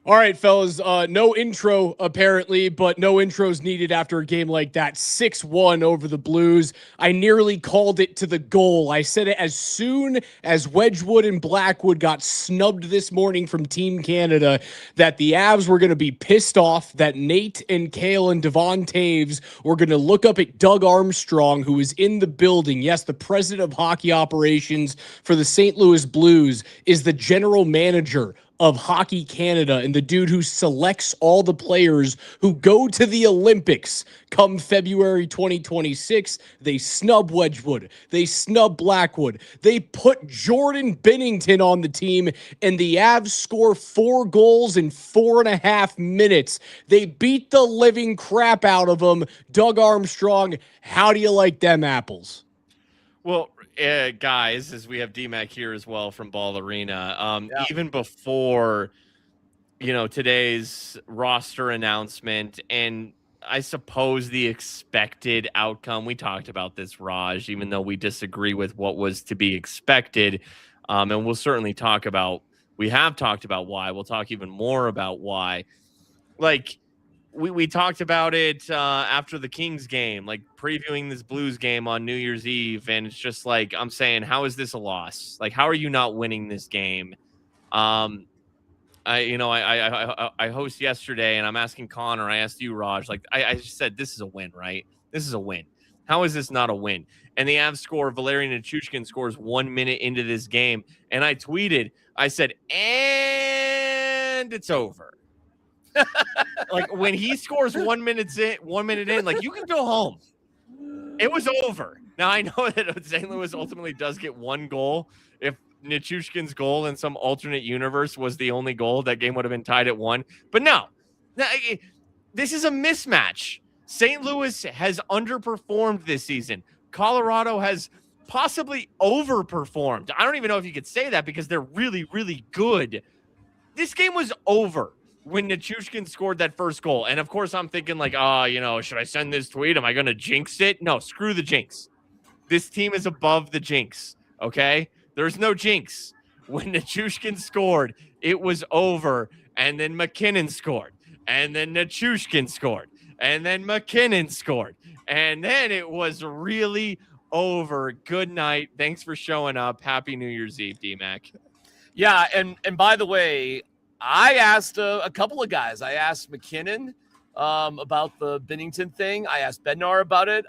All right, fellas. No intro apparently, but no intros needed after a game like that. 6-1 over the Blues. I nearly called it to the goal. I said it as soon as Wedgwood and Blackwood got snubbed this morning from Team Canada that the Avs were going to be pissed off, that Nate and Cale and Devon Taves were going to look up at Doug Armstrong, who is in the building. Yes, the president of hockey operations for the St. Louis Blues is the general manager of Hockey Canada and the dude who selects all the players who go to the Olympics come February 2026. They snub Wedgwood. They snub Blackwood. They put Jordan Binnington on the team, and the Avs score 4 goals in 4.5 minutes. They beat the living crap out of them. Doug Armstrong, how do you like them apples? Well, guys, as we have DMAC here as well from Ball Arena, even before, today's roster announcement and I suppose the expected outcome, we talked about this, Raj, even though we disagree with what was to be expected. And we'll certainly we have talked about why. We'll talk even more about why. Like, we talked about it after the Kings game, like previewing this Blues game on New Year's Eve. And it's just like, I'm saying, how is this a loss? Like, how are you not winning this game? I host yesterday and I'm asking Connor, I asked you, Raj, like I just said, this is a win, right? This is a win. How is this not a win? And the Avs score, Valerian Nichushkin scores 1 minute into this game. And I tweeted, I said, and it's over. Like when he scores 1 minute in, like you can go home. It was over. Now I know that St. Louis ultimately does get 1 goal. If Nichushkin's goal in some alternate universe was the only goal, that game would have been tied at 1. But no, this is a mismatch. St. Louis has underperformed this season. Colorado has possibly overperformed. I don't even know if you could say that because they're really, really good. This game was over when Nichushkin scored that first goal. And of course I'm thinking like, should I send this tweet? Am I going to jinx it? No, screw the jinx. This team is above the jinx. Okay. There's no jinx. When Nichushkin scored, it was over. And then McKinnon scored. And then Nichushkin scored. And then McKinnon scored. And then it was really over. Good night. Thanks for showing up. Happy New Year's Eve, DMAC. Yeah, and by the way, I asked a couple of guys. I asked McKinnon about the Binnington thing. I asked Bednar about it.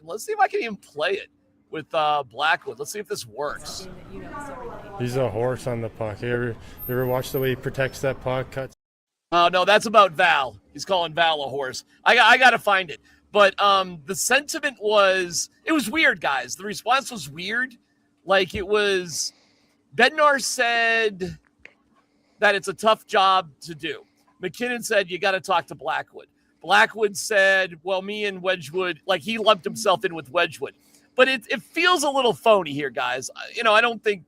Let's see if I can even play it with Blackwood. Let's see if this works. He's a horse on the puck. You ever watch the way he protects that puck? Cuts. Oh, no, that's about Val. He's calling Val a horse. I got to find it. But the sentiment was, it was weird, guys. The response was weird. Like it was, Bednar said that it's a tough job to do. McKinnon said, you got to talk to Blackwood. Blackwood said, well, me and Wedgwood, like he lumped himself in with Wedgwood. But it feels a little phony here, guys. I don't think,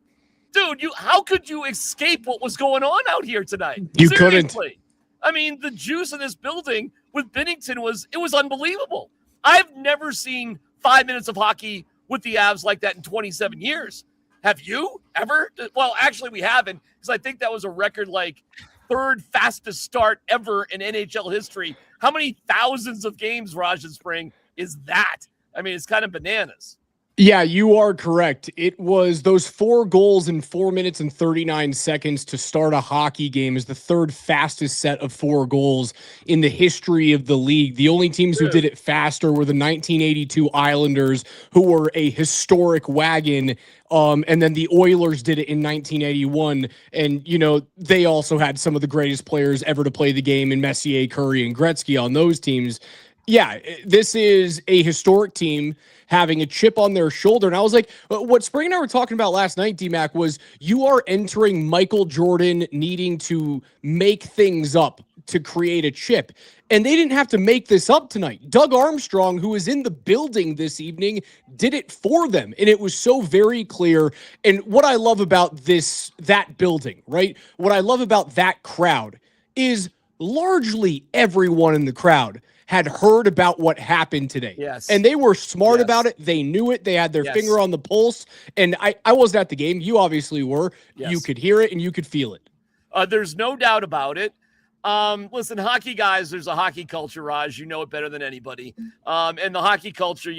dude, how could you escape what was going on out here tonight? You Seriously. couldn't. I mean, the juice in this building with Binnington was unbelievable. I've never seen 5 minutes of hockey with the Avs like that in 27 years. Have you ever? Well, actually, we haven't, because I think that was a record like 3rd fastest start ever in NHL history. How many thousands of games, Raj and Spring, is that? I mean, it's kind of bananas. Yeah, you are correct. It was those 4 goals in 4 minutes and 39 seconds to start a hockey game is the 3rd fastest set of 4 goals in the history of the league. The only teams who did it faster were the 1982 Islanders, who were a historic wagon. And then the Oilers did it in 1981. And, they also had some of the greatest players ever to play the game in Messier, Curry, and Gretzky on those teams. Yeah, this is a historic team having a chip on their shoulder. And I was like, what Spring and I were talking about last night, DMAC, was you are entering Michael Jordan needing to make things up to create a chip. And they didn't have to make this up tonight. Doug Armstrong, who is in the building this evening, did it for them. And it was so very clear. And what I love about that building, right? What I love about that crowd is largely everyone in the crowd had heard about what happened today. Yes. And they were smart about it. They knew it. They had their finger on the pulse. And I wasn't at the game. You obviously were. Yes. You could hear it and you could feel it. There's no doubt about it. Listen, hockey guys, there's a hockey culture, Raj. You know it better than anybody. And the hockey culture,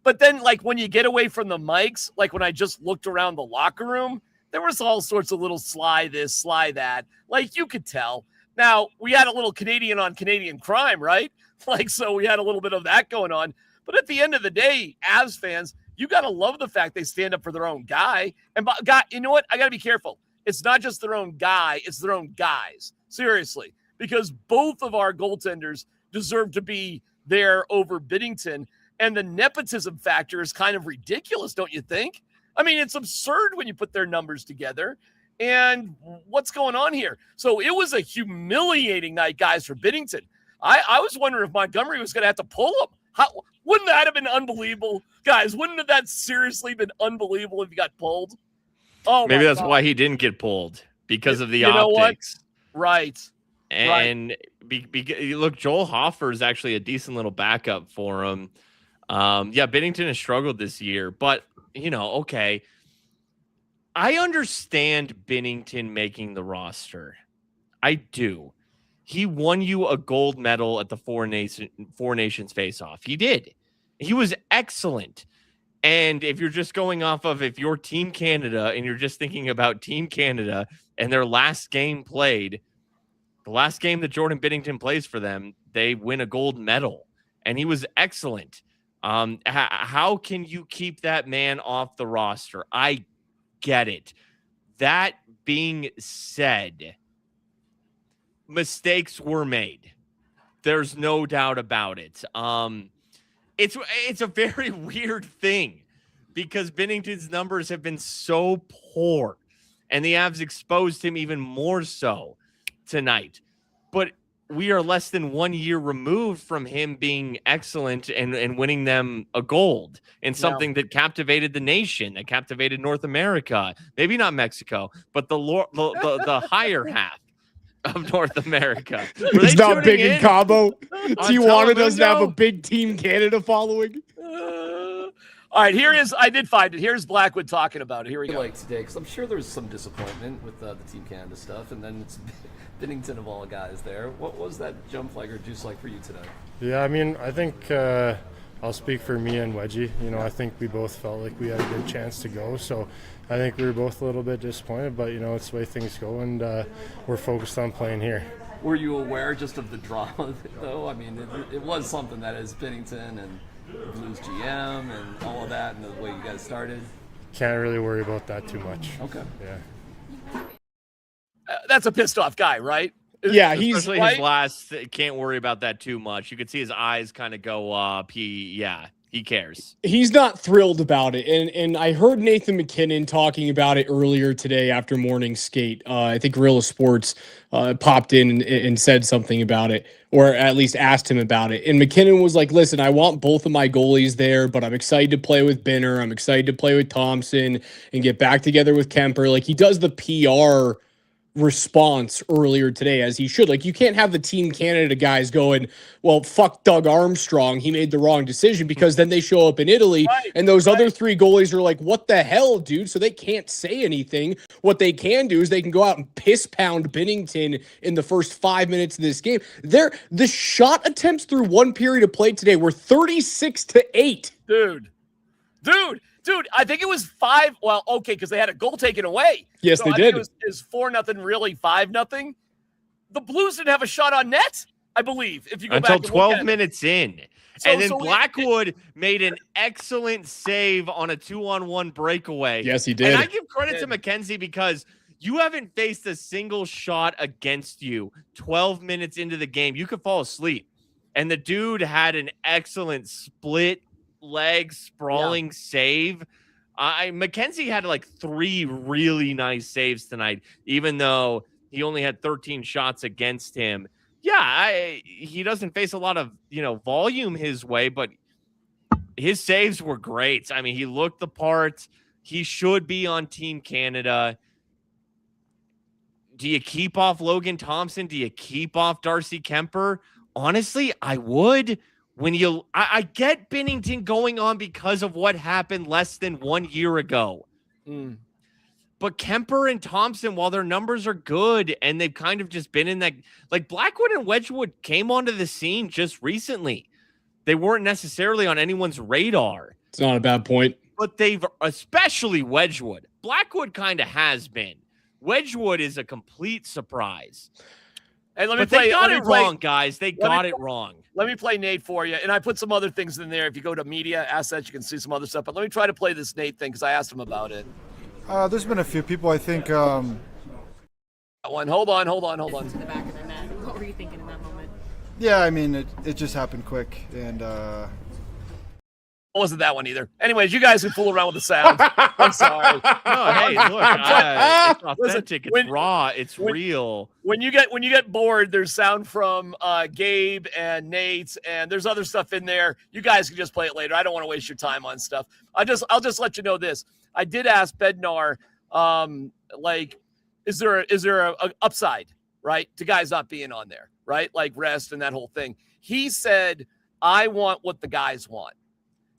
but then like when you get away from the mics, like when I just looked around the locker room, there was all sorts of little sly this, sly that. Like you could tell. Now, we had a little Canadian on Canadian crime, right? Like, so we had a little bit of that going on. But at the end of the day, Avs fans, you got to love the fact they stand up for their own guy. And God, you know what? I got to be careful. It's not just their own guy. It's their own guys. Seriously. Because both of our goaltenders deserve to be there over Binnington. And the nepotism factor is kind of ridiculous, don't you think? I mean, it's absurd when you put their numbers together. And what's going on here? So it was a humiliating night, guys, for Binnington. I was wondering if Montgomery was going to have to pull him. Wouldn't that have been unbelievable? Guys, wouldn't that seriously been unbelievable if he got pulled? Oh, maybe that's why he didn't get pulled, because of the optics. Right. And look, Joel Hofer is actually a decent little backup for him. Yeah, Binnington has struggled this year, but, okay. I understand Binnington making the roster. I do. He won you a gold medal at the Four Nations face-off. He did. He was excellent. And if you're just going off of if you're Team Canada and you're just thinking about Team Canada and their last game played, the last game that Jordan Binnington plays for them, they win a gold medal. And he was excellent. How can you keep that man off the roster? I get it. That being said, mistakes were made. There's no doubt about it. It's a very weird thing because Binnington's numbers have been so poor, and the Avs exposed him even more so tonight. But we are less than 1 year removed from him being excellent and winning them a gold in something that captivated the nation, that captivated North America. Maybe not Mexico, but the higher half of North America. It's not big in Cabo. Tijuana doesn't have a big Team Canada following. All right, I did find it. Here's Blackwood talking about it. Here we go. Like today, because I'm sure there was some disappointment with the Team Canada stuff, and then it's Binnington of all guys there. What was that jump flag or juice like for you today? Yeah, I mean, I think I'll speak for me and Wedgie. I think we both felt like we had a good chance to go. So I think we were both a little bit disappointed, but, it's the way things go, and we're focused on playing here. Were you aware just of the drama, though? I mean, it was something that is Binnington and Blues GM and all of that and the way you guys started. Can't really worry about that too much. Okay. Yeah. That's a pissed off guy, right? Yeah, especially his last. Can't worry about that too much. You could see his eyes kind of go up. He cares. He's not thrilled about it, and I heard Nathan McKinnon talking about it earlier today after morning skate. I think Gorilla Sports popped in and said something about it, or at least asked him about it. And McKinnon was like, "Listen, I want both of my goalies there, but I'm excited to play with Binner. I'm excited to play with Thompson and get back together with Kemper." Like he does the PR response earlier today, as he should. Like, you can't have the Team Canada guys going, well, fuck Doug Armstrong, he made the wrong decision, because then they show up in Italy and those other three goalies are like, what the hell, dude? So they can't say anything. What they can do is they can go out and piss pound Binnington in the first 5 minutes of this game. The shot attempts through one period of play today were 36-8. Dude, I think it was 5. Well, okay, because they had a goal taken away. Yes, so they I did. Think it was 4-0, really 5-0. The Blues didn't have a shot on net, I believe. If you go until back 12 minutes in, and then Blackwood made an excellent save on a 2-on-1 breakaway. Yes, he did. And I give credit to McKenzie because you haven't faced a single shot against you 12 minutes into the game. You could fall asleep, and the dude had an excellent split leg sprawling save. McKenzie had like 3 really nice saves tonight, even though he only had 13 shots against him. Yeah, he doesn't face a lot of volume his way, but his saves were great. I mean, he looked the part. He should be on Team Canada. Do you keep off Logan Thompson? Do you keep off Darcy Kemper? Honestly, I would. I get Binnington going on because of what happened less than 1 year ago. But But Kemper and Thompson, while their numbers are good and they've kind of just been in that, like Blackwood and Wedgwood came onto the scene just recently. They weren't necessarily on anyone's radar. It's not a bad point. But they've, especially Wedgwood. Blackwood kind of has been. Wedgwood is a complete surprise. And They got it wrong, guys. They got it wrong. Let me play Nate for you. And I put some other things in there. If you go to media assets, you can see some other stuff. But let me try to play this Nate thing because I asked him about it. There's been a few people, I think. Hold on. To the back of the net. What were you thinking in that moment? Yeah, I mean, it just happened quick. And It wasn't that one either. Anyways, you guys can fool around with the sound. I'm sorry. No, hey, look, it's authentic. Listen, it's raw. It's real. When you get bored, there's sound from Gabe and Nate, and there's other stuff in there. You guys can just play it later. I don't want to waste your time on stuff. I'll just let you know this. I did ask Bednar, is there a upside, right, to guys not being on there, right, like rest and that whole thing. He said, I want what the guys want.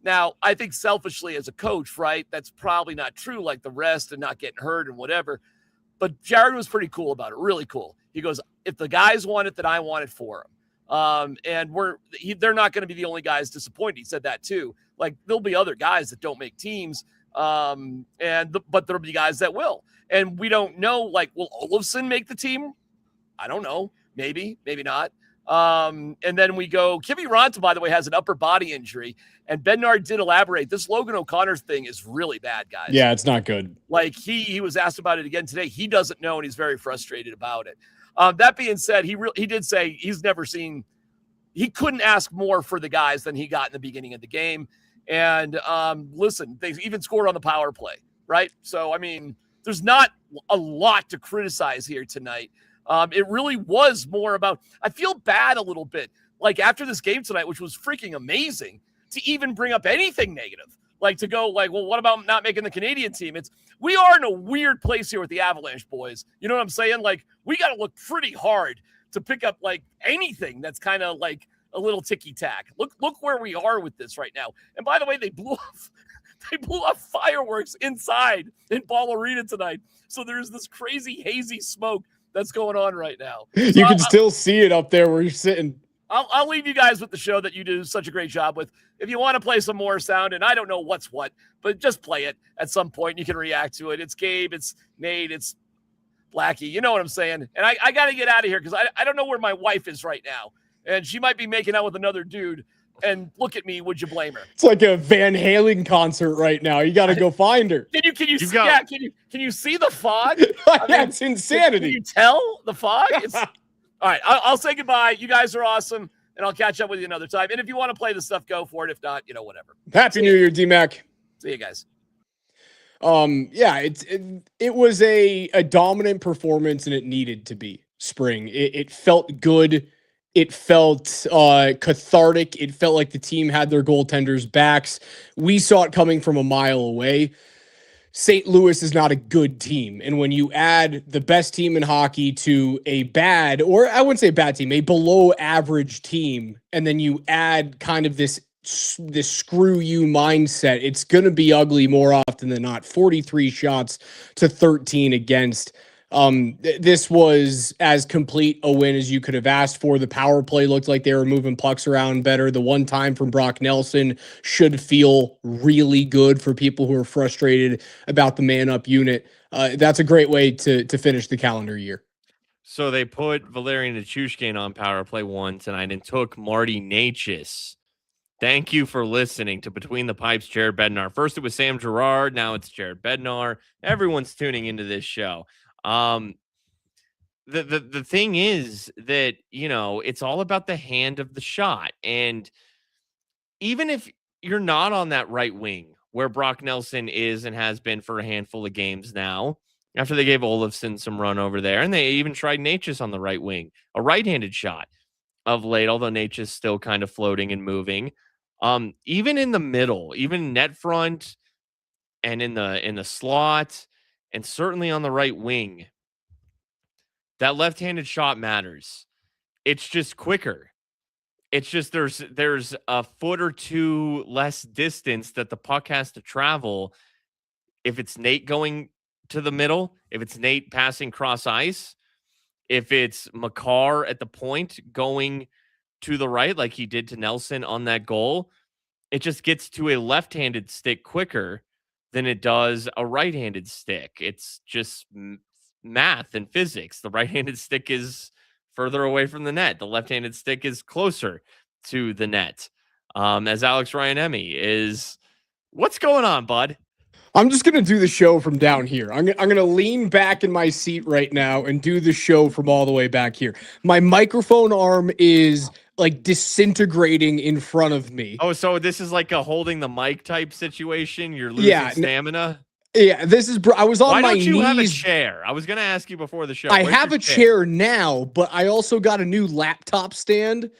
Now, I think selfishly as a coach, right, that's probably not true, like the rest and not getting hurt and whatever. But Jared was pretty cool about it, really cool. He goes, if the guys want it, then I want it for them. And they're not going to be the only guys disappointed. He said that too. Like there'll be other guys that don't make teams, but there'll be guys that will. And we don't know, like, will Olofsson make the team? I don't know. Maybe not. And then we go, Kimmy Ronta, by the way, has an upper body injury. And Bednar did elaborate. This Logan O'Connor thing is really bad, guys. Yeah, it's not good. Like he was asked about it again today. He doesn't know, and he's very frustrated about it. That being said, he did say he's never seen, he couldn't ask more for the guys than he got in the beginning of the game. And listen, they even scored on the power play, right? So, I mean, there's not a lot to criticize here tonight. It really was more about, I feel bad a little bit, like after this game tonight, which was freaking amazing, to even bring up anything negative, like to go like, well, what about not making the Canadian team? We are in a weird place here with the Avalanche boys. You know what I'm saying? Like we got to look pretty hard to pick up like anything that's kind of like a little ticky tack. Look where we are with this right now. And by the way, they blew off fireworks inside in Ball Arena tonight. So there's this crazy hazy smoke that's going on right now. So You can still see it up there where you're sitting. I'll leave you guys with the show that you do such a great job with. If you want to play some more sound, and I don't know what's what, but just play it at some point. And you can react to it. It's Gabe, it's Nate, it's Blackie. You know what I'm saying? And I got to get out of here because I don't know where my wife is right now. And she might be making out with another dude. And look at me, would you blame her? It's like a Van Halen concert right now. You got to go find her. Can you see the fog? That's insanity. Can you tell the fog? All right, I'll say goodbye. You guys are awesome, and I'll catch up with you another time. And if you want to play the stuff, go for it. If not, whatever. Happy New Year, D-Mac. See you guys. Yeah, it was a dominant performance, and it needed to be. Spring. It felt good. It felt cathartic. It felt like the team had their goaltenders' backs. We saw it coming from a mile away. St. Louis is not a good team. And when you add the best team in hockey to a bad, or I wouldn't say a bad team, a below average team, and then you add kind of this screw you mindset, it's going to be ugly more often than not. 43 shots to 13 against. This was as complete a win as you could have asked for. The power play looked like they were moving pucks around better. The one time from Brock Nelson should feel really good for people who are frustrated about the man up unit. That's a great way to finish the calendar year. So they put Valerian Nichushkin on power play 1 tonight and took Marty Necas. Thank you for listening to Between the Pipes, Jared Bednar. First it was Sam Girard. Now it's Jared Bednar. Everyone's tuning into this show. The thing is that, it's all about the hand of the shot. And even if you're not on that right wing where Brock Nelson is and has been for a handful of games now, after they gave Olofsson some run over there, and they even tried Necas on the right wing, a right-handed shot of late, although Necas still kind of floating and moving. Even in the middle, even net front and in the slot, and certainly on the right wing, that left-handed shot matters. It's just quicker. It's just there's a foot or two less distance that the puck has to travel if it's Nate going to the middle, if it's Nate passing cross ice, if it's Makar at the point going to the right, like he did to Nelson on that goal, it just gets to a left-handed stick quicker than it does a right-handed stick. It's just math and physics. The right-handed stick is further away from the net. The left-handed stick is closer to the net. As Alex Ryanemi is, what's going on, bud? I'm just going to do the show from down here. I'm going to lean back in my seat right now and do the show from all the way back here. My microphone arm is like disintegrating in front of me. Oh, so this is like a holding the mic type situation? You're losing stamina? Yeah, this is. I was on Why my don't you knees. have a chair? I was going to ask you before the show. I Where's have your a chair now, but I also got a new laptop stand.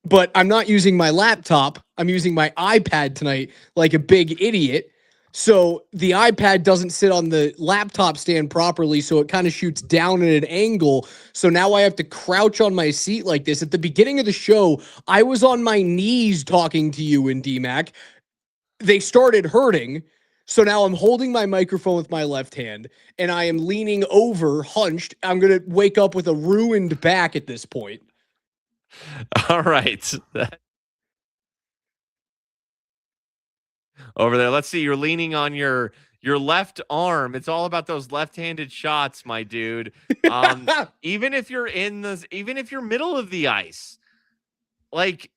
But I'm not using my laptop. I'm using my iPad tonight like a big idiot. So the iPad doesn't sit on the laptop stand properly, so it kind of shoots down at an angle. So now I have to crouch on my seat like this. At the beginning of the show, I was on my knees talking to you and DMAC. They started hurting. So now I'm holding my microphone with my left hand, and I am leaning over, hunched. I'm going to wake up with a ruined back at this point. All right. Over there, let's see. You're leaning on your left arm. It's all about those left-handed shots, my dude. Even if you're middle of the ice, like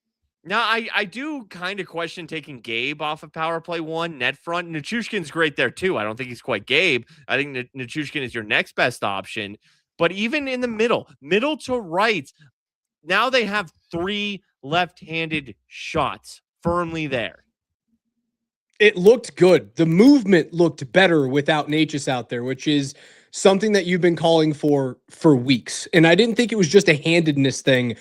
now, I do kind of question taking Gabe off of power play 1 net front. Nichushkin's great there too. I don't think he's quite Gabe. I think Nichushkin is your next best option. But even in the middle to right, now they have 3 left-handed shots firmly there. It looked good. The movement looked better without Natchez out there, which is something that you've been calling for weeks. And I didn't think it was just a handedness thing.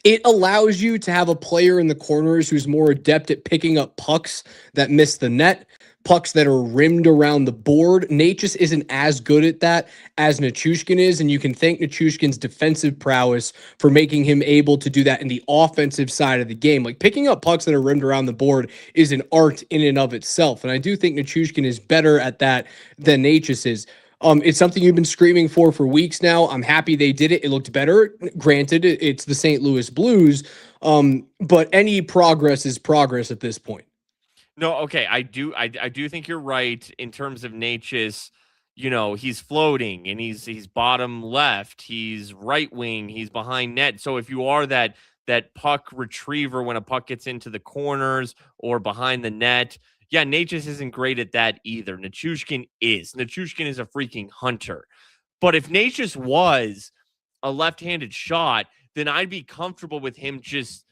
It allows you to have a player in the corners who's more adept at picking up pucks that miss the net, pucks that are rimmed around the board. Natchez isn't as good at that as Nichushkin is, and you can thank Nichushkin's defensive prowess for making him able to do that in the offensive side of the game. Like, picking up pucks that are rimmed around the board is an art in and of itself, and I do think Nichushkin is better at that than Natchez is. It's something you've been screaming for weeks now. I'm happy they did it. It looked better. Granted, it's the St. Louis Blues, but any progress is progress at this point. No, okay, I do think you're right in terms of Natchez. You know, he's floating and he's bottom left, he's right wing, he's behind net. So if you are that puck retriever when a puck gets into the corners or behind the net, yeah, Natchez isn't great at that either. Nichushkin is. Nichushkin is a freaking hunter. But if Natchez was a left-handed shot, then I'd be comfortable with him just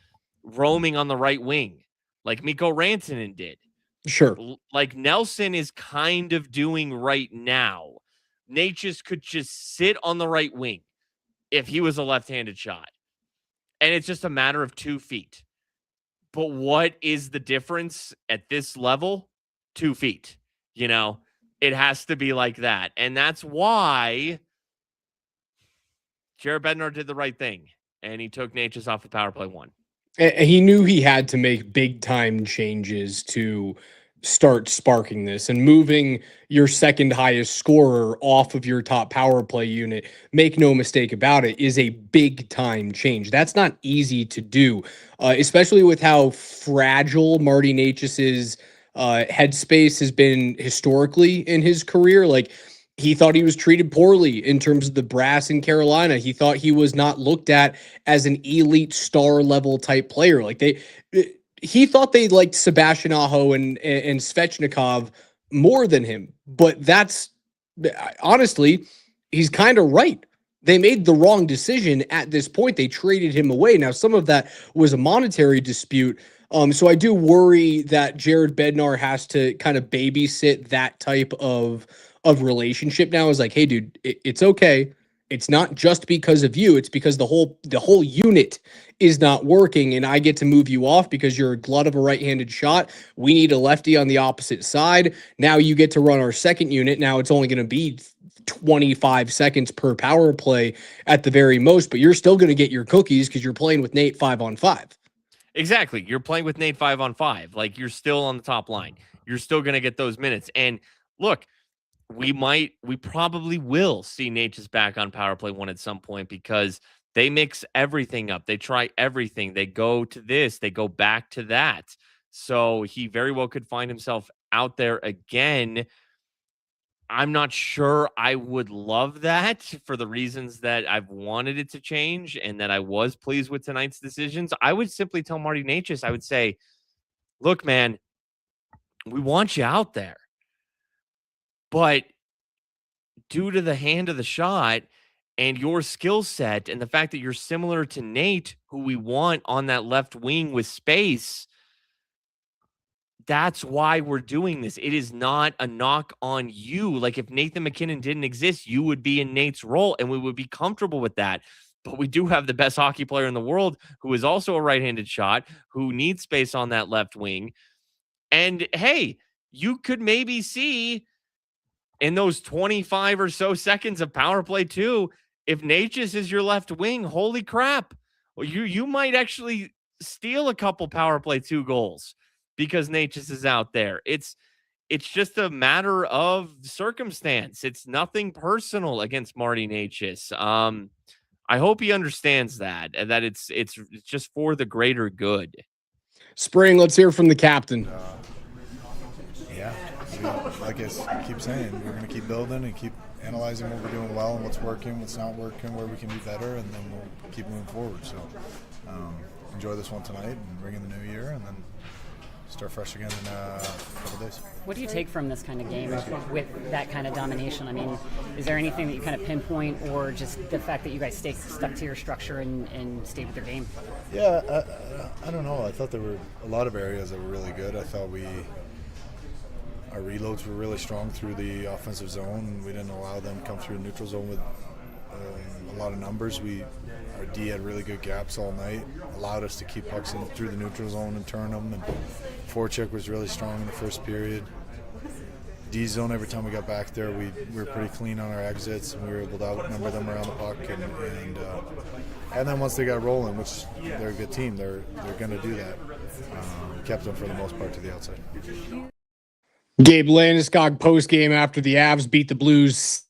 roaming on the right wing, like Mikko Rantanen did. Sure. Like Nelson is kind of doing right now. Natchez could just sit on the right wing if he was a left-handed shot. And it's just a matter of 2 feet. But what is the difference at this level? 2 feet. You know, it has to be like that. And that's why Jared Bednar did the right thing. And he took Natchez off of power play 1. He knew he had to make big time changes to start sparking this, and moving your second highest scorer off of your top power play unit, make no mistake about it, is a big time change. That's not easy to do, especially with how fragile Marty Natchez's headspace has been historically in his career. Like, he thought he was treated poorly in terms of the brass in Carolina. He thought he was not looked at as an elite star level type player. Like, he thought they liked Sebastian Aho and Svechnikov more than him. But that's, honestly, he's kind of right. They made the wrong decision at this point. They traded him away. Now, some of that was a monetary dispute. So I do worry that Jared Bednar has to kind of babysit that type of relationship now. Is like, hey, dude, it's okay. It's not just because of you. It's because the whole unit is not working, and I get to move you off because you're a glut of a right-handed shot. We need a lefty on the opposite side. Now you get to run our second unit. Now it's only going to be 25 seconds per power play at the very most, but you're still going to get your cookies because you're playing with Nate 5-on-5. Exactly. You're playing with Nate 5-on-5. Like, you're still on the top line. You're still going to get those minutes. And look, we probably will see Natchez back on power play 1 at some point because they mix everything up. They try everything. They go to this, they go back to that. So he very well could find himself out there again. I'm not sure I would love that for the reasons that I've wanted it to change and that I was pleased with tonight's decisions. I would simply tell Marty Natchez, I would say, look, man, we want you out there. But due to the hand of the shot and your skill set and the fact that you're similar to Nate, who we want on that left wing with space, that's why we're doing this. It is not a knock on you. Like if Nathan McKinnon didn't exist, you would be in Nate's role and we would be comfortable with that. But we do have the best hockey player in the world who is also a right-handed shot, who needs space on that left wing. And hey, you could maybe see in those 25 or so seconds of power play too, if Natchez is your left wing, holy crap. Well, you might actually steal a couple power play 2 goals because Natchez is out there. It's just a matter of circumstance. It's nothing personal against Marty Natchez. I hope he understands that and that it's just for the greater good. Spring, let's hear from the captain. Yeah, like I keep saying, we're going to keep building and keep analyzing what we're doing well and what's working, what's not working, where we can be better, and then we'll keep moving forward. So enjoy this one tonight and bring in the new year, and then start fresh again in a couple days. What do you take from this kind of game with that kind of domination? I mean, is there anything that you kind of pinpoint, or just the fact that you guys stay stuck to your structure and stay with your game? Yeah, I don't know. I thought there were a lot of areas that were really good. I thought our reloads were really strong through the offensive zone. We didn't allow them to come through the neutral zone with a lot of numbers. Our D had really good gaps all night, allowed us to keep pucks in through the neutral zone and turn them. And forecheck was really strong in the first period. D zone, every time we got back there, we were pretty clean on our exits, and we were able to outnumber them around the puck. And then once they got rolling, which they're a good team, they're going to do that. Kept them for the most part to the outside. Gabe Landeskog post game after the Avs beat the Blues.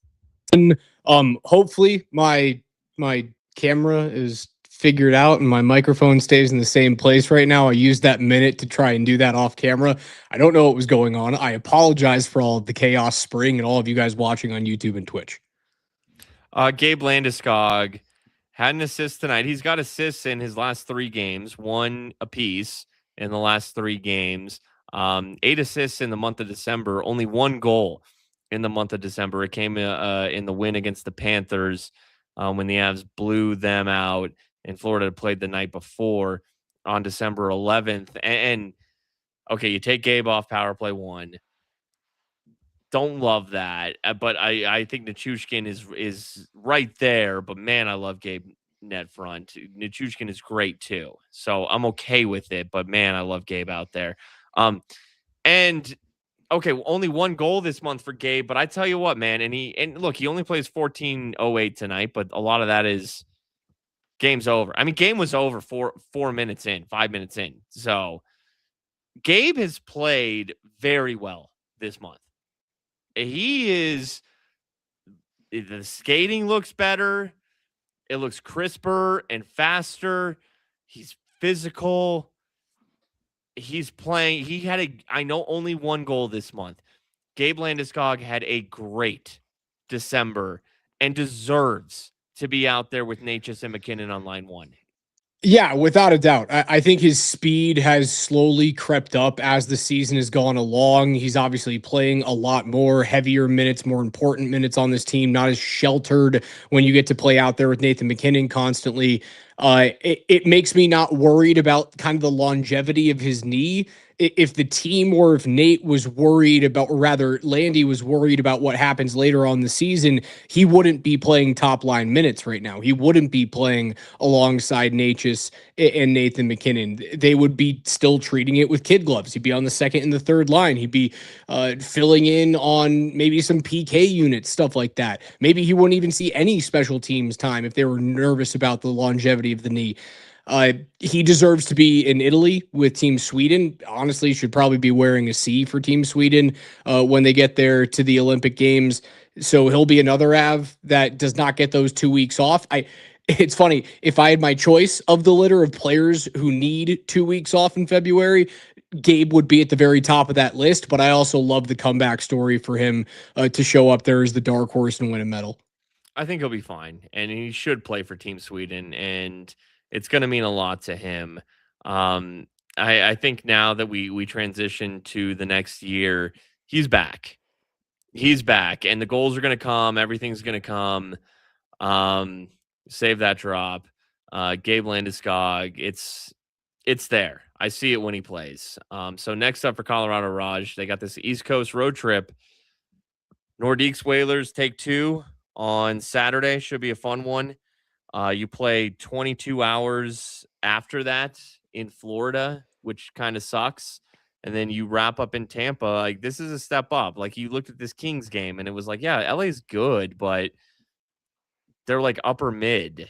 Hopefully my camera is figured out and my microphone stays in the same place right now. I used that minute to try and do that off camera. I don't know what was going on. I apologize for all of the chaos, Spring, and all of you guys watching on YouTube and Twitch. Gabe Landeskog had an assist tonight. He's got assists in his last 3 games, 1 apiece in the last 3 games. 8 assists in the month of December, only 1 goal in the month of December. It came in the win against the Panthers when the Avs blew them out, and Florida had played the night before on December 11th. And okay, you take Gabe off power play 1. Don't love that, but I think Nichushkin is right there. But man, I love Gabe net front. Nichushkin is great too, so I'm okay with it. But man, I love Gabe out there. And okay, only 1 goal this month for Gabe, but I tell you what, man, and look, he only plays 14:08 tonight, but a lot of that is game's over. I mean, game was over 4 minutes in, 5 minutes in. So Gabe has played very well this month. The skating looks better. It looks crisper and faster. He's physical. He's playing. He had I know only 1 goal this month. Gabe Landeskog had a great December and deserves to be out there with Natchez and McKinnon on line 1. Yeah, without a doubt. I think his speed has slowly crept up as the season has gone along. He's obviously playing a lot more heavier minutes, more important minutes on this team, not as sheltered when you get to play out there with Nathan McKinnon constantly. It makes me not worried about kind of the longevity of his knee. If the team or if Nate was worried about, or rather Landy was worried about what happens later on the season, he wouldn't be playing top line minutes right now. He wouldn't be playing alongside Natchez and Nathan McKinnon. They would be still treating it with kid gloves. He'd be on the second and the third line. He'd be filling in on maybe some PK units, stuff like that. Maybe he wouldn't even see any special teams time if they were nervous about the longevity of the knee. He deserves to be in Italy with Team Sweden. Honestly, should probably be wearing a C for Team Sweden when they get there to the Olympic Games. So he'll be another Av that does not get those 2 weeks off. It's funny, if I had my choice of the litter of players who need 2 weeks off in February, Gabe would be at the very top of that list. But I also love the comeback story for him to show up there as the dark horse and win a medal. I think he'll be fine, and he should play for Team Sweden, and it's going to mean a lot to him. I think now that we transition to the next year, he's back. He's back, and the goals are going to come. Everything's going to come. Save that drop. Gabe Landeskog, it's there. I see it when he plays. So next up for Colorado, Raj, they got this East Coast road trip. Nordiques Whalers take 2 on Saturday. Should be a fun one. You play 22 hours after that in Florida, which kind of sucks. And then you wrap up in Tampa. Like, this is a step up. Like, you looked at this Kings game and it was like, yeah, LA's good, but they're like upper mid.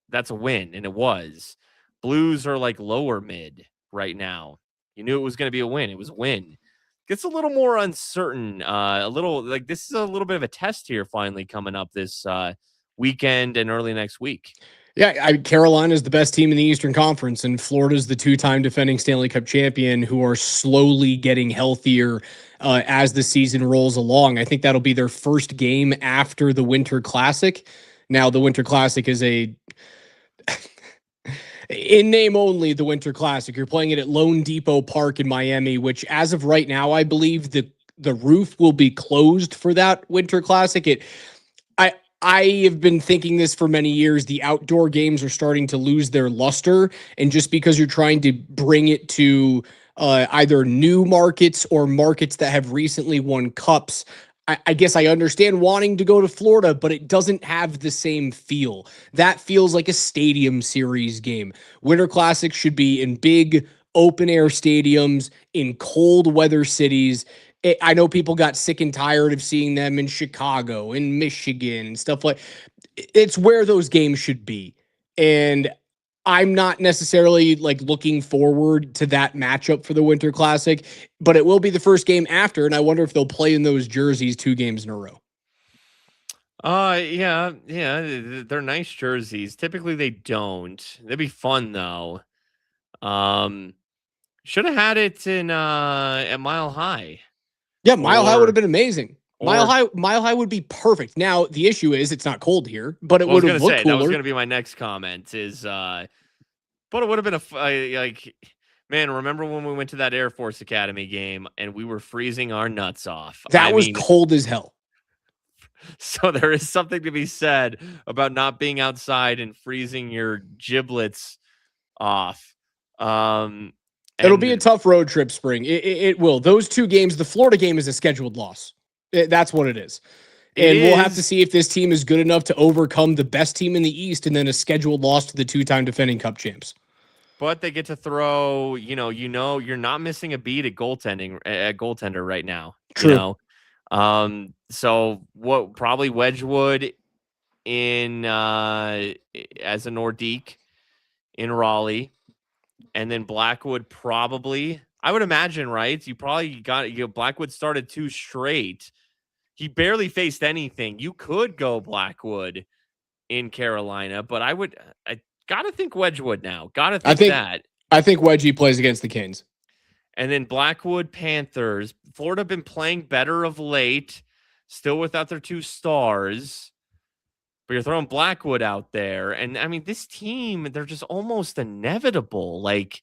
That's a win, and it was. Blues are like lower mid right now. You knew it was going to be a win. It was a win. Gets a little more uncertain. A little like this is a little bit of a test here finally coming up this weekend and early next week. Yeah, Carolina is the best team in the Eastern Conference, and Florida's the 2-time defending Stanley Cup champion, who are slowly getting healthier as the season rolls along. I think that'll be their first game after the Winter Classic. Now, the Winter Classic is in name only, the Winter Classic. You're playing it at Lone Depot Park in Miami, which as of right now, I believe the roof will be closed for that Winter Classic. I have been thinking this for many years. The outdoor games are starting to lose their luster. And just because you're trying to bring it to either new markets or markets that have recently won cups, I guess I understand wanting to go to Florida, but it doesn't have the same feel. That feels like a stadium series game. Winter Classic should be in big open air stadiums in cold weather cities. I know people got sick and tired of seeing them in Chicago, in Michigan, and stuff like. It's where those games should be. And I'm not necessarily like looking forward to that matchup for the Winter Classic, but it will be the first game after, and I wonder if they'll play in those jerseys 2 games in a row. Yeah, they're nice jerseys. Typically they don't. They'd be fun though. Should have had it in at Mile High. Yeah, Mile High would have been amazing. Mile High would be perfect. Now the issue is it's not cold here, but it would have looked cooler. That was going to be my next comment. But it would have been man. Remember when we went to that Air Force Academy game and we were freezing our nuts off? That was cold as hell. So there is something to be said about not being outside and freezing your giblets off. It'll be a tough road trip, Spring. It will. Those 2 games, the Florida game is a scheduled loss. That's what it is. And we'll have to see if this team is good enough to overcome the best team in the East and then a scheduled loss to the 2-time defending Cup champs. But they get to throw, you're not missing a beat at goaltender right now. True. So what probably Wedgwood in as a Nordique in Raleigh. And then Blackwood probably, I would imagine, right? You probably Blackwood started 2 straight. He barely faced anything. You could go Blackwood in Carolina, but I got to think Wedgwood now. Got to think that. I think Wedgie plays against the Canes. And then Blackwood Panthers. Florida been playing better of late, still without their 2 stars. But you're throwing Blackwood out there. And, I mean, this team, they're just almost inevitable. Like,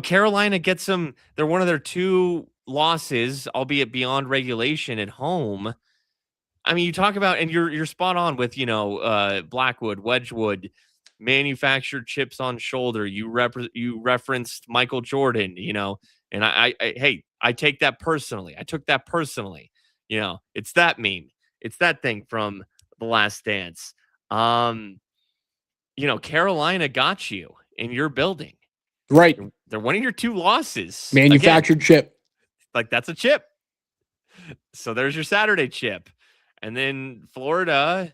Carolina gets them. They're one of their 2 losses, albeit beyond regulation at home. I mean, you talk about, and you're spot on with, Blackwood, Wedgwood, manufactured chips on shoulder. You referenced Michael Jordan, and I take that personally. I took that personally. It's that meme. It's that thing from The Last Dance. Carolina got you in your building. Right. They're one of your 2 losses. Manufactured chip. Like, that's a chip. So there's your Saturday chip. And then Florida,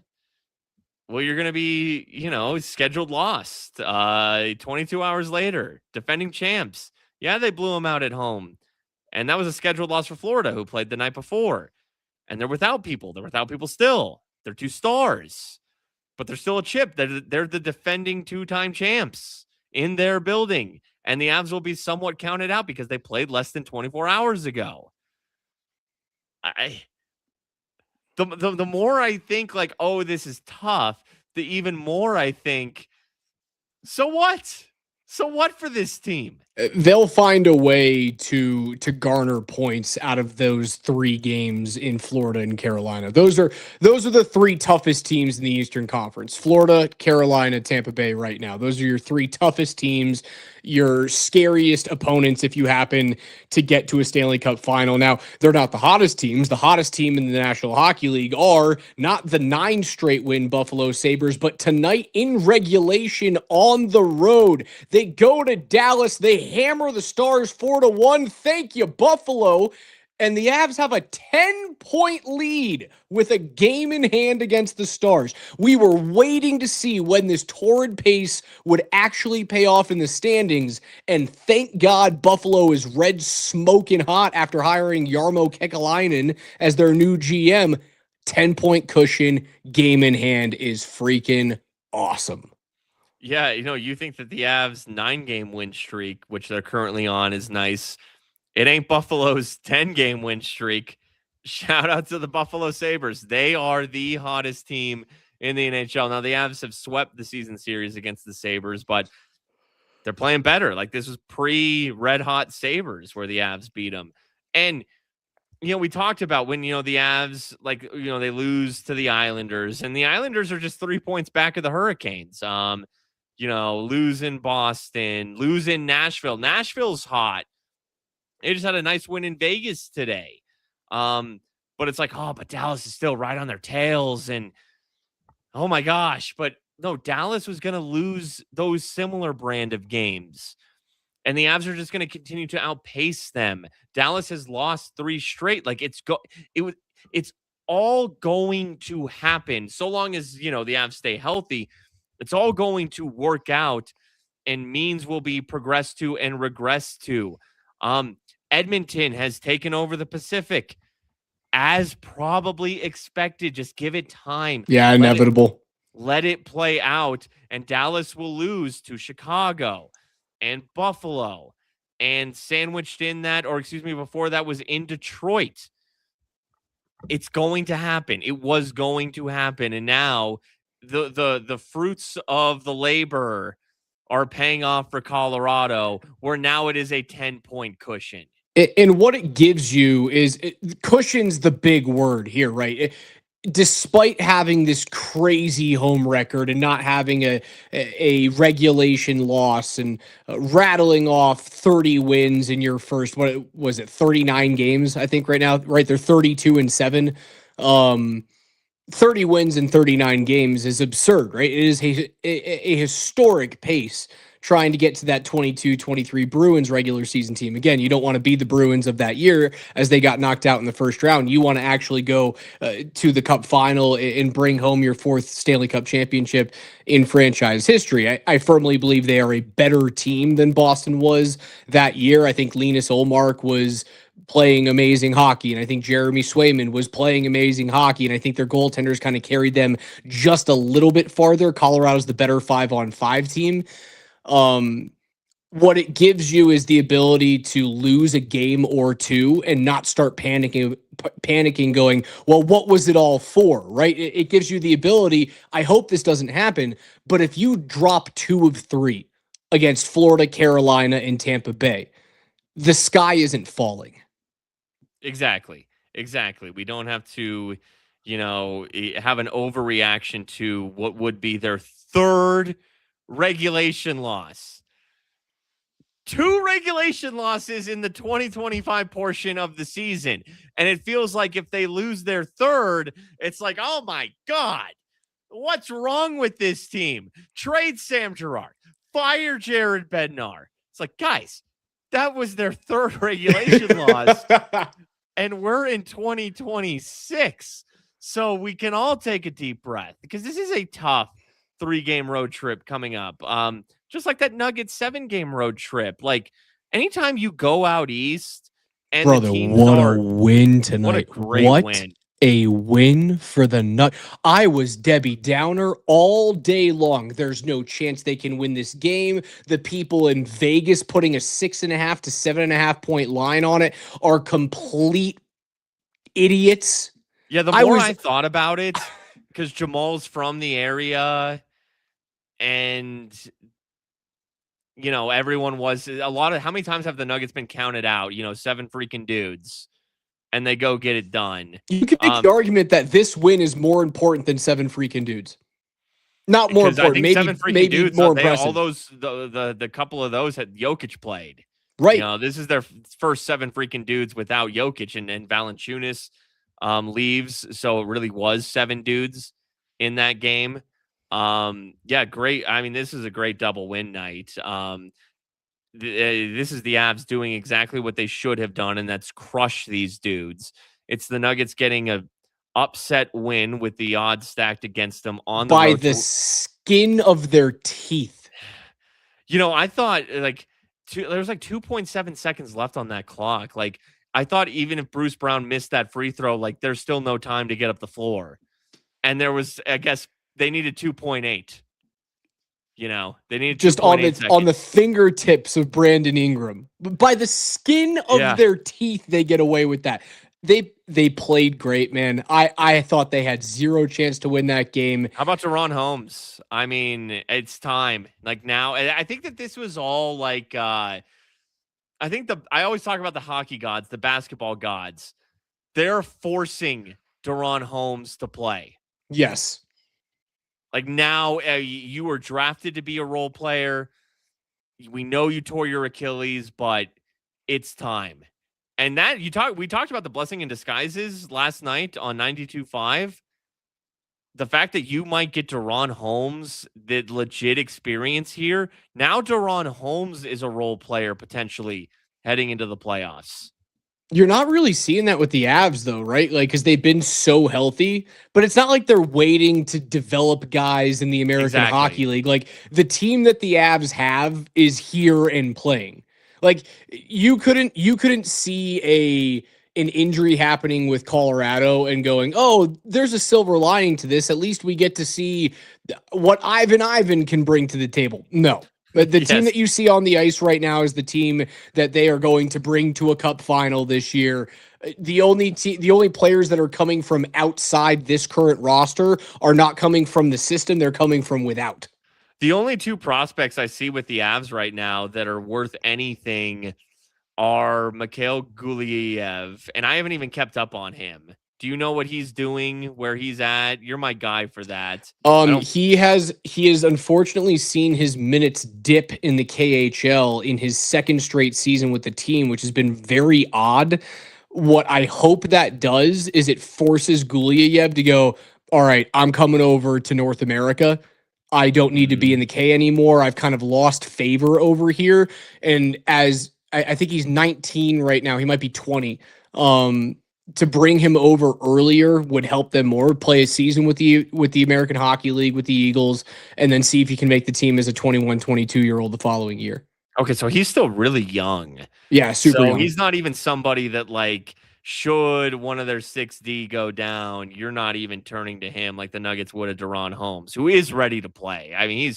Well, you're going to be, scheduled lost 22 hours later, defending champs. Yeah, they blew them out at home. And that was a scheduled loss for Florida, who played the night before. And they're without people. They're without people still. They're 2 stars. But they're still a chip. They're the defending 2-time champs in their building. And the Avs will be somewhat counted out because they played less than 24 hours ago. The more I think like, oh, this is tough, the even more I think, so what? So what for this team? They'll find a way to garner points out of those 3 games in Florida and Carolina. Those are the 3 toughest teams in the Eastern Conference. Florida, Carolina, Tampa Bay right now. Those are your 3 toughest teams, your scariest opponents if you happen to get to a Stanley Cup final. Now, they're not the hottest teams. The hottest team in the National Hockey League are not the 9 straight win Buffalo Sabres, but tonight in regulation on the road, they go to Dallas. They hammer the Stars 4-1. Thank you, Buffalo. And the Avs have a 10-point lead with a game in hand against the Stars. We were waiting to see when this torrid pace would actually pay off in the standings. And thank God Buffalo is red smoking hot after hiring Jarmo Kekalainen as their new GM. 10-point cushion, game in hand is freaking awesome. Yeah, you think that the Avs 9-game win streak, which they're currently on, is nice. It ain't Buffalo's 10-game win streak. Shout out to the Buffalo Sabres. They are the hottest team in the NHL. Now, the Avs have swept the season series against the Sabres, but they're playing better. Like, this was pre-Red Hot Sabres where the Avs beat them. And, we talked about when, the Avs, they lose to the Islanders, and the Islanders are just 3 points back of the Hurricanes. Losing Boston, losing Nashville. Nashville's hot. They just had a nice win in Vegas today. But it's like, but Dallas is still right on their tails. And, oh, my gosh. But, no, Dallas was going to lose those similar brand of games. And the Avs are just going to continue to outpace them. Dallas has lost 3 straight. Like, it's all going to happen. So long as, the Avs stay healthy, it's all going to work out. And means will be progressed to and regressed to. Edmonton has taken over the Pacific as probably expected. Just give it time. Yeah, inevitable. Let it play out, and Dallas will lose to Chicago and Buffalo, and sandwiched in that, before that was in Detroit. It's going to happen. It was going to happen, and now the fruits of the labor are paying off for Colorado, where now it is a 10-point cushion. And what it gives you is cushion's the big word here, right? Despite having this crazy home record and not having a regulation loss and rattling off 30 wins in your first, what was it, 39 games, I think right now, right? They're 32-7. 30 wins in 39 games is absurd, right? It is a historic pace trying to get to that 22-23 Bruins regular season team. Again, you don't want to be the Bruins of that year as they got knocked out in the first round. You want to actually go to the Cup final and bring home your 4th Stanley Cup championship in franchise history. I firmly believe they are a better team than Boston was that year. I think Linus Ullmark was playing amazing hockey, and I think Jeremy Swayman was playing amazing hockey, and I think their goaltenders kind of carried them just a little bit farther. Colorado's the better 5-on-5 team. What it gives you is the ability to lose a game or 2 and not start panicking going, well, what was it all for, right? It gives you the ability, I hope this doesn't happen, but if you drop 2 of 3 against Florida, Carolina, and Tampa Bay, the sky isn't falling. Exactly. We don't have to, have an overreaction to what would be their 3rd regulation loss. 2 regulation losses in the 2025 portion of the season. And it feels like if they lose their 3rd, it's like, oh my God, what's wrong with this team? Trade Sam Girard, fire Jared Bednar. It's like, guys, that was their 3rd regulation loss. And we're in 2026. So we can all take a deep breath because this is a tough 3-game road trip coming up. Just like that Nuggets 7-game road trip. Like anytime you go out east and Brother, the teams what are a win tonight. what a great What win. a win for the Nut. I was Debbie Downer all day long. There's no chance they can win this game. The people in Vegas putting a 6.5 to 7.5 point line on it are complete idiots. Yeah, the more I thought about it, because Jamal's from the area, and everyone was a lot of. How many times have the Nuggets been counted out? 7 freaking dudes, and they go get it done. You can make the argument that this win is more important than 7 freaking dudes. Not more important, I think maybe 7 freaking maybe dudes. more All impressive. those the couple of those had Jokic played. Right. This is their first 7 freaking dudes without Jokic, and Valanciunas leaves, so it really was 7 dudes in that game. Yeah, great. I mean, this is a great double win night. This is the Avs doing exactly what they should have done, and that's crush these dudes. It's the Nuggets getting a upset win with the odds stacked against them on the by road the skin of their teeth. I thought there was 2.7 seconds left on that clock. Like I thought even if Bruce Brown missed that free throw, like there's still no time to get up the floor. And there was, I guess they needed 2.8. They needed just on the seconds. fingertips of Brandon Ingram. By the skin of their teeth, they get away with that. They played great, man. I thought they had zero chance to win that game. How about Deron Holmes? I mean, it's time. Like now, I think that this was all like I always talk about the hockey gods, the basketball gods. They're forcing Deron Holmes to play. Yes. Like now, you were drafted to be a role player. We know you tore your Achilles, but it's time. And that we talked about the blessing in disguises last night on 92.5. The fact that you might get Deron Holmes, the legit experience here. Now Deron Holmes is a role player potentially heading into the playoffs. You're not really seeing that with the Avs, though, right? Like, because they've been so healthy, but it's not like they're waiting to develop guys in the American Hockey League. Like, the team that the Avs have is here and playing. Like, you couldn't see an injury happening with Colorado and going, oh, there's a silver lining to this. At least we get to see what Ivan can bring to the table. No. But the team that you see on the ice right now is the team that they are going to bring to a cup final this year. The only players that are coming from outside this current roster are not coming from the system. They're coming from without. The only 2 prospects I see with the Avs right now that are worth anything are Mikhail Guliev, and I haven't even kept up on him. Do you know what he's doing, where he's at? You're my guy for that. He has unfortunately seen his minutes dip in the KHL in his 2nd straight season with the team, which has been very odd. What I hope that does is it forces Guliev to go, all right, I'm coming over to North America. I don't need to be in the K anymore. I've kind of lost favor over here. And as I think he's 19 right now, he might be 20. To bring him over earlier would help them more. Play a season with the American Hockey League with the Eagles, and then see if he can make the team as a 21, 22-year-old the following year. Okay, so he's still really young. Yeah, super young. He's not even somebody that, like, should one of their 6D go down, you're not even turning to him like the Nuggets would have Deron Holmes, who is ready to play. I mean,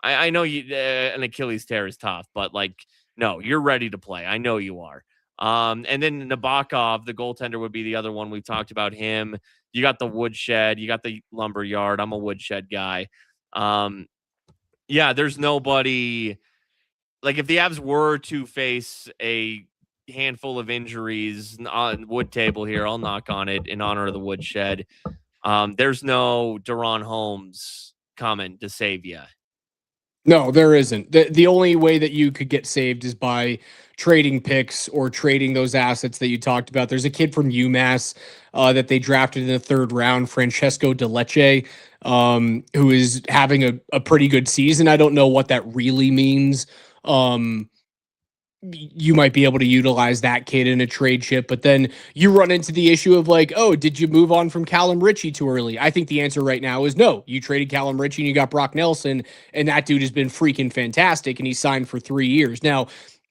I know an Achilles tear is tough, but, like, no, you're ready to play. I know you are. And then Nabokov, the goaltender, would be the other one. We've talked about him. You got the woodshed. You got the lumber yard. I'm a woodshed guy. Yeah, there's nobody. Like, if the Avs were to face a handful of injuries on wood table here, I'll knock on it in honor of the woodshed. There's no Deron Holmes coming to save you. No, there isn't. The only way that you could get saved is by trading picks or trading those assets that you talked about. There's a kid from UMass that they drafted in the 3rd round, Francesco DeLecce, who is having a pretty good season. I don't know what that really means. you might be able to utilize that kid in a trade chip, but then you run into the issue of like, oh, did you move on from Callum Ritchie too early? I think the answer right now is no. You traded Callum Ritchie and you got Brock Nelson, and that dude has been freaking fantastic, and he signed for 3 years. Now,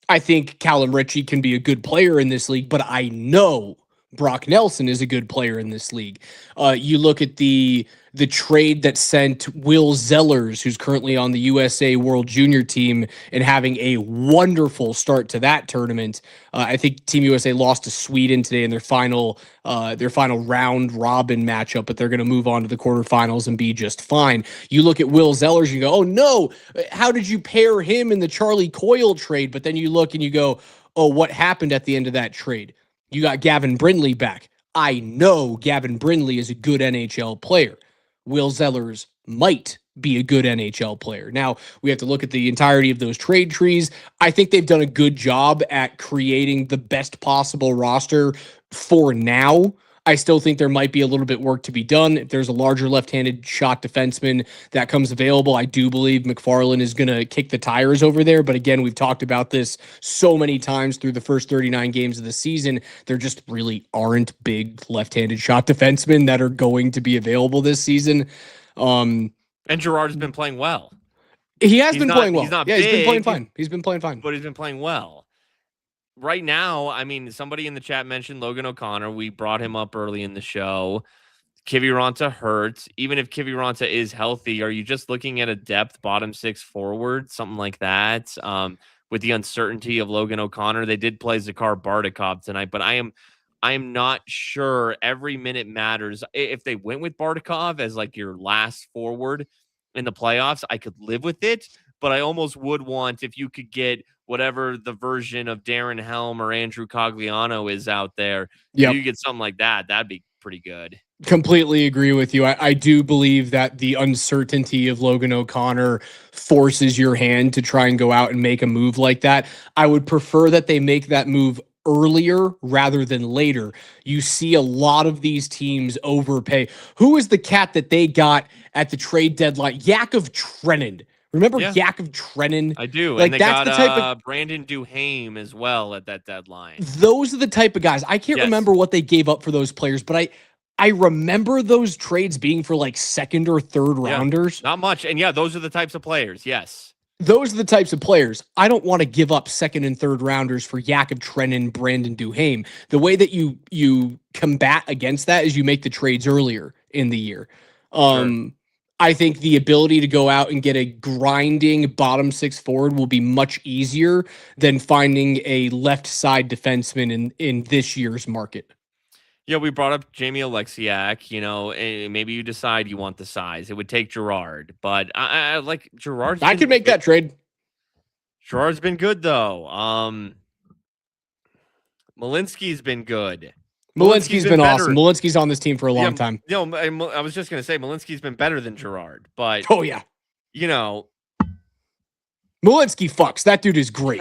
I think Callum Ritchie can be a good player in this league, but I know Brock Nelson is a good player in this league. You look at the trade that sent Will Zellers, who's currently on the USA World Junior team and having a wonderful start to that tournament. I think Team USA lost to Sweden today in their final round robin matchup, but they're going to move on to the quarterfinals and be just fine. You look at Will Zellers and you go, oh no, how did you pair him in the Charlie Coyle trade? But then you look and you go, oh, what happened at the end of that trade? You got Gavin Brindley back. I know Gavin Brindley is a good NHL player. Will Zellers might be a good NHL player. Now, we have to look at the entirety of those trade trees. I think they've done a good job at creating the best possible roster for now. I still think there might be a little bit work to be done. If there's a larger left-handed shot defenseman that comes available, I do believe McFarland is going to kick the tires over there. But again, we've talked about this so many times through the first 39 games of the season. There just really aren't big left-handed shot defensemen that are going to be available this season. And Girard has been playing well. He's been playing well. He's not yeah, big, he's been playing fine. He's been playing fine. But he's been playing well. Right now, I mean, somebody in the chat mentioned Logan O'Connor. We brought him up early in the show. Kiviranta hurts. Even if Kiviranta is healthy, are you just looking at a depth bottom six forward, something like that? With the uncertainty of Logan O'Connor, they did play Zakhar Bardakov tonight, but I am not sure. Every minute matters. If they went with Bardakov as like your last forward in the playoffs, I could live with it. But I almost would want, if you could get whatever the version of Darren Helm or Andrew Cogliano is out there, if you get something like that, that'd be pretty good. Completely agree with you. I do believe that the uncertainty of Logan O'Connor forces your hand to try and go out and make a move like that. I would prefer that they make that move earlier rather than later. You see a lot of these teams overpay. Who is the cat that they got at the trade deadline? Yakov Trenin. Remember Yakov Trenin? I do. Like, and they that's got the type of Brandon Duhaime as well at that deadline. Those are the type of guys. I can't remember what they gave up for those players, but I remember those trades being for like second or third rounders. Not much. And those are the types of players. Yes. Those are the types of players. I don't want to give up second and third rounders for Yakov Trenin, Brandon Duhaime. The way that you combat against that is you make the trades earlier in the year. Sure. I think the ability to go out and get a grinding bottom six forward will be much easier than finding a left side defenseman in this year's market. Yeah, we brought up Jamie Alexiak. Maybe you decide you want the size. It would take Girard, but I like Girard. I could make that trade. Girard's been good though. Malinsky's been good. Malinsky's been awesome. Malinsky's on this team for a long time. No, I was just going to say Malinsky's been better than Girard, but oh yeah, Malinsky fucks. That dude is great.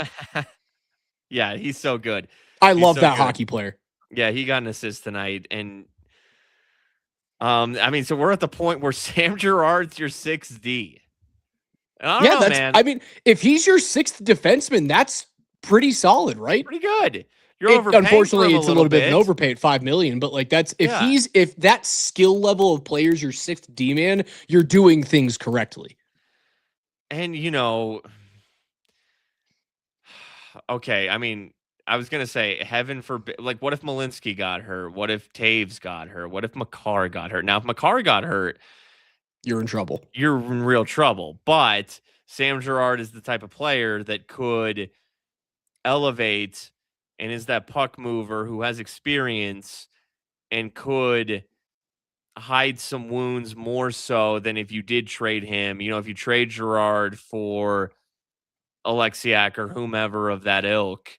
Yeah, he's so good. I love that hockey player. Yeah, he got an assist tonight, and I mean, so we're at the point where Sam Girard's your 6D. I don't know, man. I mean, if he's your sixth defenseman, that's pretty solid, right? Pretty good. You're overpaying. Unfortunately, for him it's a little bit of an overpay at $5 million, but like if that skill level of players your sixth D man, you're doing things correctly. And okay, I mean, I was gonna say, heaven forbid. Like, what if Malinsky got hurt? What if Taves got hurt? What if Makar got hurt? Now, if Makar got hurt, you're in trouble. You're in real trouble. But Sam Girard is the type of player that could elevate and is that puck mover who has experience and could hide some wounds more so than if you did trade him. If you trade Girard for Alexiak or whomever of that ilk,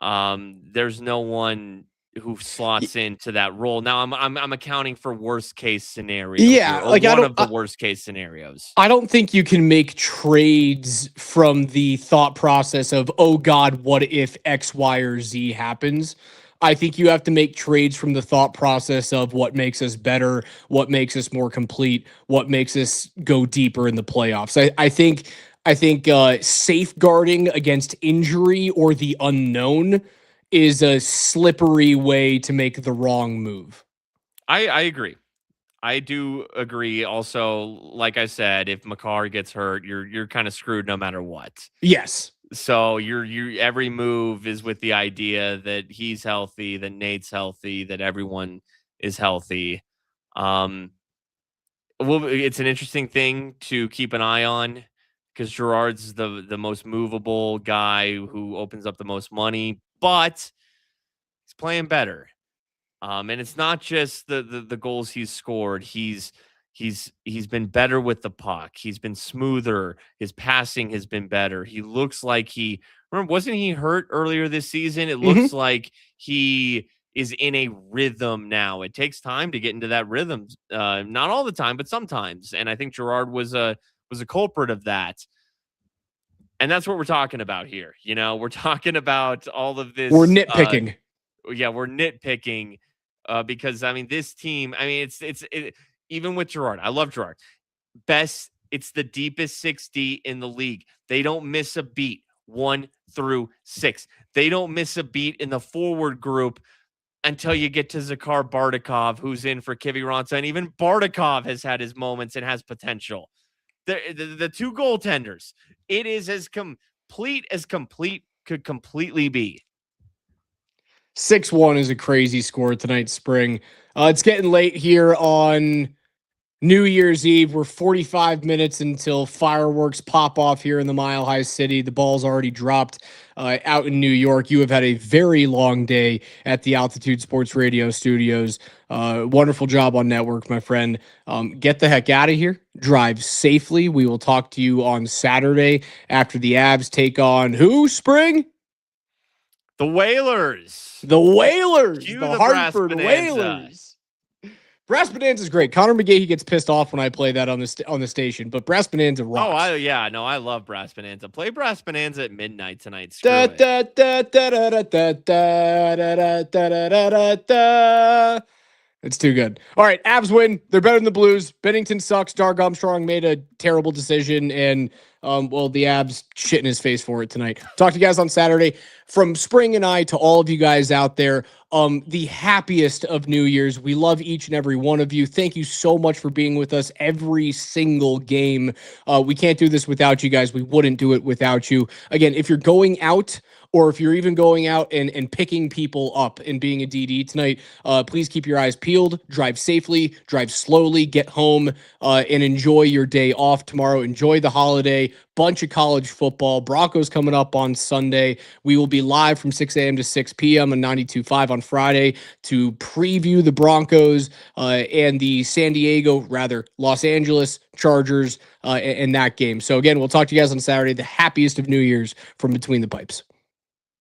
there's no one who slots into that role. Now I'm accounting for worst case scenarios. Yeah, like one of the worst case scenarios. I don't think you can make trades from the thought process of, oh God, what if X, Y, or Z happens? I think you have to make trades from the thought process of what makes us better, what makes us more complete, what makes us go deeper in the playoffs. I think I think safeguarding against injury or the unknown is a slippery way to make the wrong move. I agree. I do agree. Also, like I said, if Makar gets hurt, you're kind of screwed no matter what. Yes. So you every move is with the idea that he's healthy, that Nate's healthy, that everyone is healthy. Well, it's an interesting thing to keep an eye on because Gerard's the most movable guy who opens up the most money, but he's playing better. And it's not just the goals he's scored. He's been better with the puck. He's been smoother. His passing has been better. He looks like wasn't he hurt earlier this season? It looks like he is in a rhythm now. It takes time to get into that rhythm. Not all the time, but sometimes. And I think Gerard was a culprit of that. And that's what we're talking about here. You know, we're talking about all of this. We're nitpicking. We're nitpicking. Because I mean, this team, I mean, it's even with Gerard, I love Gerard. It's the deepest 6D in the league. They don't miss a beat 1 through 6. They don't miss a beat in the forward group until you get to Zakhar Bardakov, who's in for Kiviranta. And even Bardakov has had his moments and has potential. The two goaltenders, it is as complete could completely be. 6-1 is a crazy score tonight, Spring. It's getting late here on New Year's Eve. We're 45 minutes until fireworks pop off here in the Mile High City. The ball's already dropped out in New York. You have had a very long day at the Altitude Sports Radio studios. Wonderful job on network, my friend. Get the heck out of here. Drive safely. We will talk to you on Saturday after the Avs take on who, Spring? The Whalers. The Whalers. Cue The the Hartford Brass Whalers. Brass Bonanza is great. Connor McGahey gets pissed off when I play that on the station, but Brass Bonanza rocks. I love Brass Bonanza. Play Brass Bonanza at midnight tonight. It's too good. All right, Avs win. They're better than the Blues. Binnington sucks. Doug Armstrong made a terrible decision, and the Avs shit in his face for it tonight. Talk to you guys on Saturday. From Spring and I to all of you guys out there, the happiest of New Year's. We love each and every one of you. Thank you so much for being with us every single game. We can't do this without you guys. We wouldn't do it without you. Again, if you're going out or if you're even going out and picking people up and being a DD tonight, please keep your eyes peeled, drive safely, drive slowly, get home, and enjoy your day off tomorrow. Enjoy the holiday. Bunch of college football. Broncos coming up on Sunday. We will be live from 6 a.m. to 6 p.m. on 92.5 on Friday to preview the Broncos and the Los Angeles Chargers in that game. So again, we'll talk to you guys on Saturday. The happiest of New Year's from Between the Pipes.